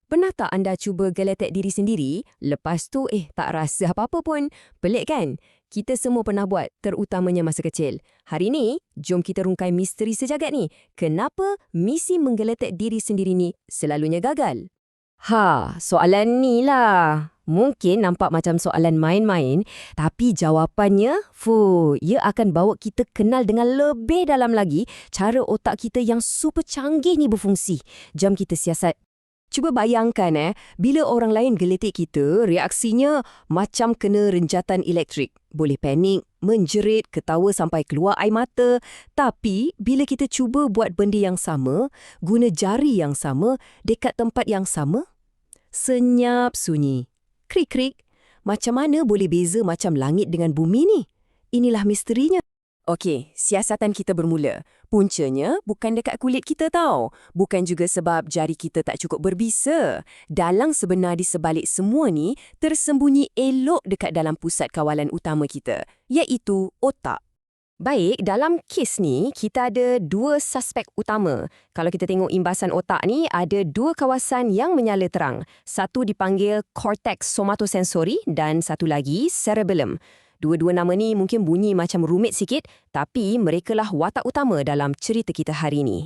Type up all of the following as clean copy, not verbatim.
Pernah tak anda cuba geletek diri sendiri, lepas tu tak rasa apa-apa pun? Pelik kan? Kita semua pernah buat, terutamanya masa kecil. Hari ni, jom kita rungkai misteri sejagat ni. Kenapa misi menggeletek diri sendiri ni selalunya gagal? Soalan ni lah. Mungkin nampak macam soalan main-main, tapi jawapannya, ia akan bawa kita kenal dengan lebih dalam lagi cara otak kita yang super canggih ni berfungsi. Jom kita siasat. Cuba bayangkan bila orang lain geletek kita, reaksinya macam kena renjatan elektrik. Boleh panik, menjerit, ketawa sampai keluar air mata. Tapi bila kita cuba buat benda yang sama, guna jari yang sama, dekat tempat yang sama, senyap sunyi. Krik-krik. Macam mana boleh beza macam langit dengan bumi ni? Inilah misterinya. Okey, siasatan kita bermula. Puncanya bukan dekat kulit kita tau. Bukan juga sebab jari kita tak cukup berbisa. Dalang sebenar di sebalik semua ni tersembunyi elok dekat dalam pusat kawalan utama kita, iaitu otak. Baik, dalam kes ni, kita ada dua suspek utama. Kalau kita tengok imbasan otak ni, ada dua kawasan yang menyala terang. Satu dipanggil cortex somatosensori dan satu lagi cerebellum. Dua-dua nama ni mungkin bunyi macam rumit sikit, tapi merekalah watak utama dalam cerita kita hari ini.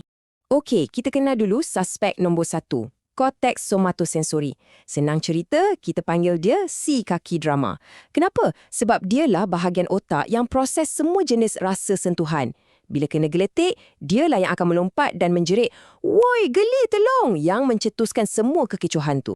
Okey, kita kenal dulu suspek nombor 1, cortex somatosensori. Senang cerita, kita panggil dia si kaki drama. Kenapa? Sebab dialah bahagian otak yang proses semua jenis rasa sentuhan. Bila kena geletek, dialah yang akan melompat dan menjerit, "Woi, geli tolong!" yang mencetuskan semua kekecohan tu.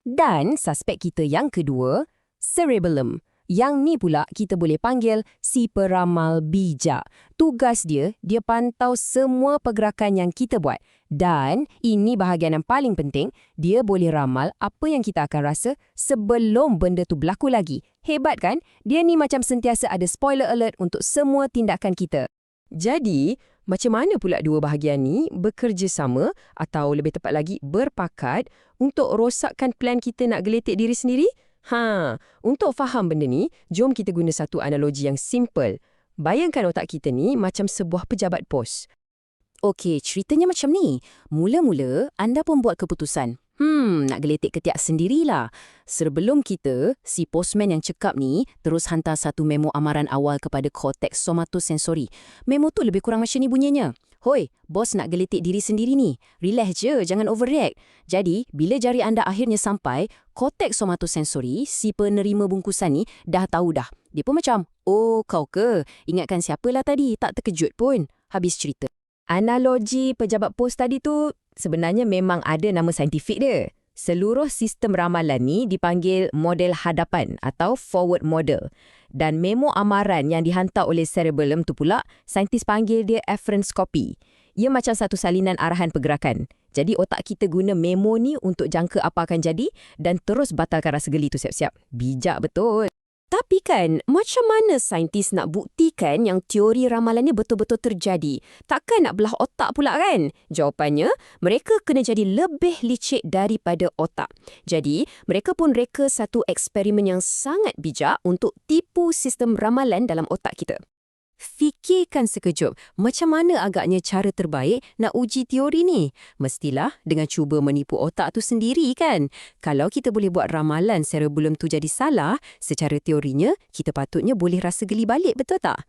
Dan suspek kita yang kedua, cerebellum. Yang ni pula kita boleh panggil si peramal bijak. Tugas dia pantau semua pergerakan yang kita buat. Dan ini bahagian yang paling penting, dia boleh ramal apa yang kita akan rasa sebelum benda tu berlaku lagi. Hebat kan? Dia ni macam sentiasa ada spoiler alert untuk semua tindakan kita. Jadi, macam mana pula dua bahagian ni bekerjasama atau lebih tepat lagi berpakat untuk rosakkan plan kita nak geletek diri sendiri? Untuk faham benda ni, jom kita guna satu analogi yang simple. Bayangkan otak kita ni macam sebuah pejabat pos. Okey, ceritanya macam ni. Mula-mula, anda pun buat keputusan. Nak geletek ketiak sendirilah. Sebelum kita, si postman yang cekap ni terus hantar satu memo amaran awal kepada cortex somatosensori. Memo tu lebih kurang macam ni bunyinya. "Hoi, bos nak geletek diri sendiri ni. Relax je, jangan overreact." Jadi, bila jari anda akhirnya sampai, cortex somatosensori, si penerima bungkusan ni, dah tahu dah. Dia pun macam, "Oh, kau ke? Ingatkan siapalah tadi, tak terkejut pun." Habis cerita. Analogi pejabat pos tadi tu sebenarnya memang ada nama saintifik dia. Seluruh sistem ramalan ni dipanggil model hadapan atau forward model. Dan memo amaran yang dihantar oleh cerebellum tu pula, saintis panggil dia afferent copy. Ia macam satu salinan arahan pergerakan. Jadi otak kita guna memo ni untuk jangka apa akan jadi dan terus batalkan rasa geli tu siap-siap. Bijak betul. Tapi kan, macam mana saintis nak buktikan yang teori ramalan ni betul-betul terjadi? Takkan nak belah otak pula kan? Jawapannya, mereka kena jadi lebih licik daripada otak. Jadi, mereka pun reka satu eksperimen yang sangat bijak untuk tipu sistem ramalan dalam otak kita. Fikirkan sekejap, macam mana agaknya cara terbaik nak uji teori ni? Mestilah dengan cuba menipu otak tu sendiri kan? Kalau kita boleh buat ramalan cerebellum tu jadi salah, secara teorinya, kita patutnya boleh rasa geli balik, betul tak?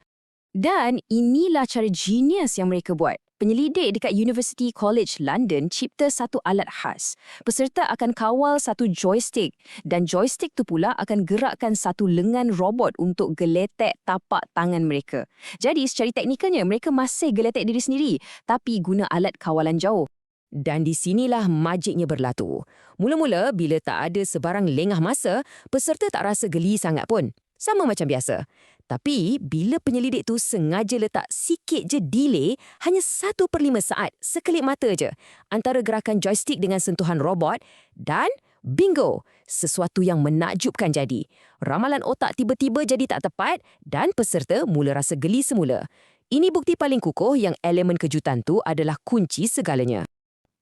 Dan inilah cara genius yang mereka buat. Penyelidik dekat University College London cipta satu alat khas. Peserta akan kawal satu joystick dan joystick tu pula akan gerakkan satu lengan robot untuk geletek tapak tangan mereka. Jadi secara teknikalnya mereka masih geletek diri sendiri tapi guna alat kawalan jauh. Dan di sinilah magiknya berlaku. Mula-mula bila tak ada sebarang lengah masa, peserta tak rasa geli sangat pun. Sama macam biasa. Tapi, bila penyelidik tu sengaja letak sikit je delay, hanya 1/5 saat, sekelip mata je, antara gerakan joystick dengan sentuhan robot, dan bingo! Sesuatu yang menakjubkan jadi. Ramalan otak tiba-tiba jadi tak tepat dan peserta mula rasa geli semula. Ini bukti paling kukuh yang elemen kejutan tu adalah kunci segalanya.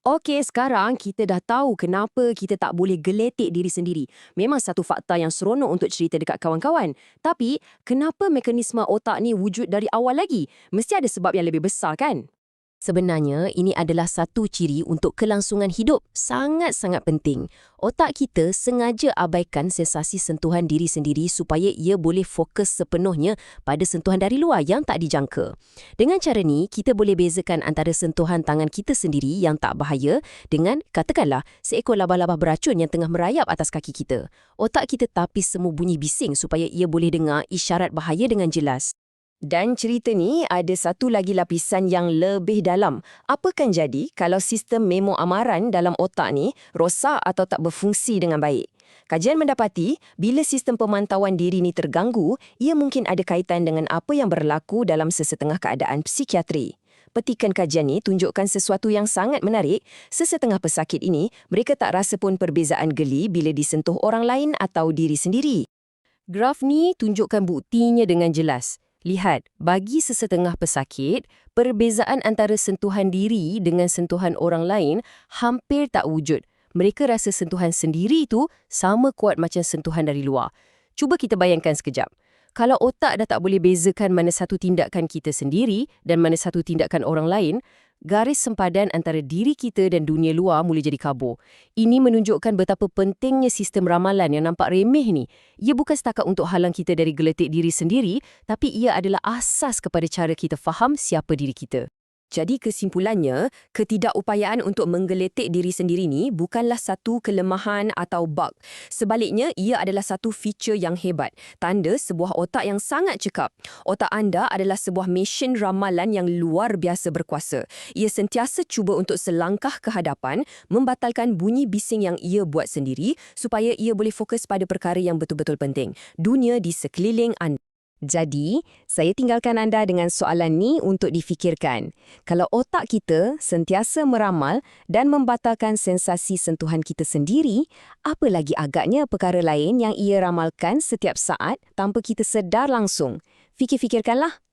Okey, sekarang kita dah tahu kenapa kita tak boleh geletek diri sendiri. Memang satu fakta yang seronok untuk cerita dekat kawan-kawan. Tapi, kenapa mekanisme otak ni wujud dari awal lagi? Mesti ada sebab yang lebih besar kan? Sebenarnya, ini adalah satu ciri untuk kelangsungan hidup. Sangat-sangat penting. Otak kita sengaja abaikan sensasi sentuhan diri sendiri supaya ia boleh fokus sepenuhnya pada sentuhan dari luar yang tak dijangka. Dengan cara ni, kita boleh bezakan antara sentuhan tangan kita sendiri yang tak bahaya dengan, katakanlah, seekor labah-labah beracun yang tengah merayap atas kaki kita. Otak kita tapis semua bunyi bising supaya ia boleh dengar isyarat bahaya dengan jelas. Dan cerita ni ada satu lagi lapisan yang lebih dalam. Apa kan jadi kalau sistem memo amaran dalam otak ni rosak atau tak berfungsi dengan baik? Kajian mendapati, bila sistem pemantauan diri ni terganggu, ia mungkin ada kaitan dengan apa yang berlaku dalam sesetengah keadaan psikiatri. Petikan kajian ni tunjukkan sesuatu yang sangat menarik. Sesetengah pesakit ini, mereka tak rasa pun perbezaan geli bila disentuh orang lain atau diri sendiri. Graf ni tunjukkan buktinya dengan jelas. Lihat, bagi sesetengah pesakit, perbezaan antara sentuhan diri dengan sentuhan orang lain hampir tak wujud. Mereka rasa sentuhan sendiri tu sama kuat macam sentuhan dari luar. Cuba kita bayangkan sekejap. Kalau otak dah tak boleh bezakan mana satu tindakan kita sendiri dan mana satu tindakan orang lain, garis sempadan antara diri kita dan dunia luar mula jadi kabur. Ini menunjukkan betapa pentingnya sistem ramalan yang nampak remeh ni. Ia bukan setakat untuk halang kita dari geletik diri sendiri, tapi ia adalah asas kepada cara kita faham siapa diri kita. Jadi kesimpulannya, ketidakupayaan untuk menggeletik diri sendiri ni bukanlah satu kelemahan atau bug. Sebaliknya, ia adalah satu feature yang hebat. Tanda sebuah otak yang sangat cekap. Otak anda adalah sebuah mesin ramalan yang luar biasa berkuasa. Ia sentiasa cuba untuk selangkah ke hadapan, membatalkan bunyi bising yang ia buat sendiri supaya ia boleh fokus pada perkara yang betul-betul penting. Dunia di sekeliling anda. Jadi, saya tinggalkan anda dengan soalan ni untuk difikirkan. Kalau otak kita sentiasa meramal dan membatalkan sensasi sentuhan kita sendiri, apa lagi agaknya perkara lain yang ia ramalkan setiap saat tanpa kita sedar langsung? Fikir-fikirkanlah.